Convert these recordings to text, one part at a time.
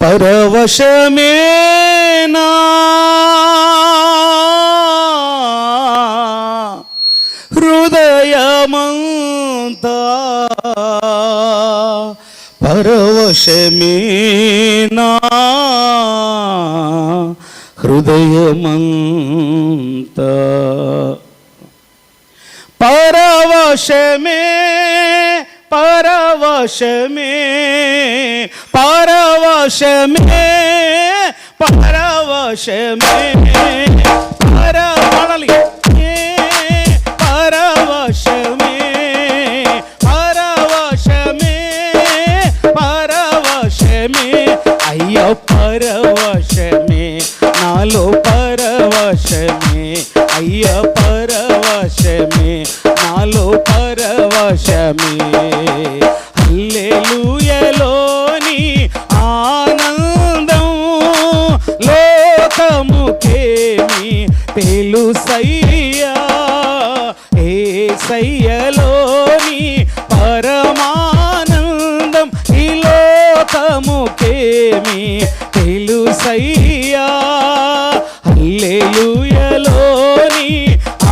పరవశమేనా హృదయమంతా, పరవశమేనా హృదయమంతా, పరవశమే పరవశమే పరవశమే పరవశమే పరవళలి పరవశమే పరవశమే పరవశమే అయ్యో పరవశమే నాలో పరవశమే అయ్యో పరవశమే నాలో పరవశమే హల్లెలూయలోని ఆనందం లోకముకేమి తెలుసయ్యా, యేసయ్యలోని పరమానందం ఈ లోకముకేమి తెలుసయ్యా. హల్లెలూయలోని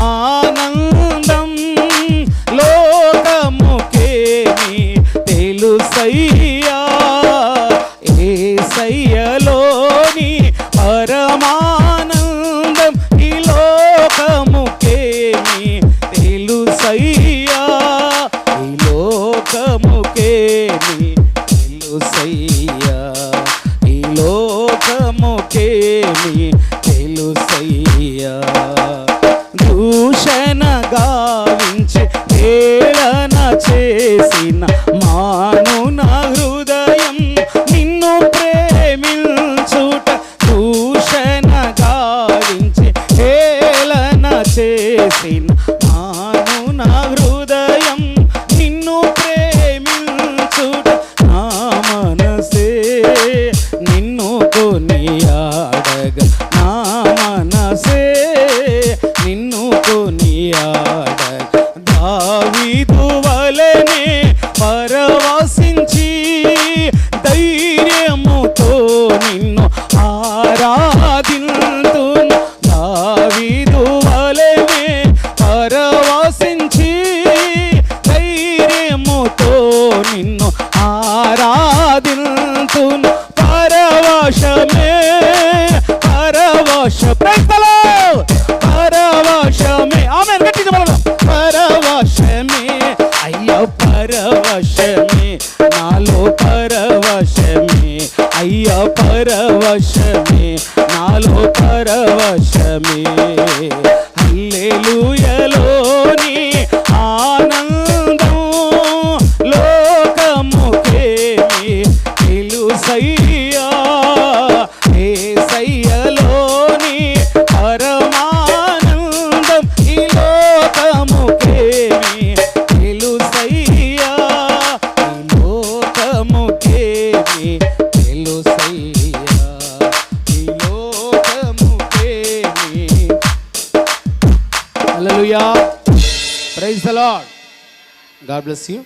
ఆనందం లోకముకేమి తెలుసయ్యా, యేసయ్యలోని పరమానందం ఈ లోకముకేమి తెలుసయ్యా, ఈ లోకముకేమి తెలుసయ్యా, ఈ లోకముకేమి తెలుసయ్యా. దూషణ గావించి హేళన చేసిన మానున హృదయం నిన్ను ప్రేమించుట, దూషణ గావించి హేళన చేసిన మానున హృదయం నిన్ను ప్రేమించుట, నా మనసే నిన్ను కొనియాడగా, నా మనసే నిన్ను కొనియాడగా, దావీదు వలెనే పరవశించి ధైర్యముతో నిన్ను ఆరాధింతును, దావీదు వలెనే పరవశించి ధైర్యముతో నిన్ను ఆరాధింతును. పరవశమే పరవశ పరవశమే ఆమేన్ గట్టిగా బలము. పరవశమే అయ్యో పరవశమే నాలో పరవశమే అయ్యో పరవశమే నాలో పరవశమే. హల్లెలూయలోని ఆనందం లోకముకేమి తెలుసయ్యా, యేసయ్యలోని పరమానందం ఈ లోకముకేమి తెలుసయ్యా, ఈ లోకముకేమి తెలుసయ్యా, ఈ లోకముకేమి. Hallelujah, praise the lord. God bless you.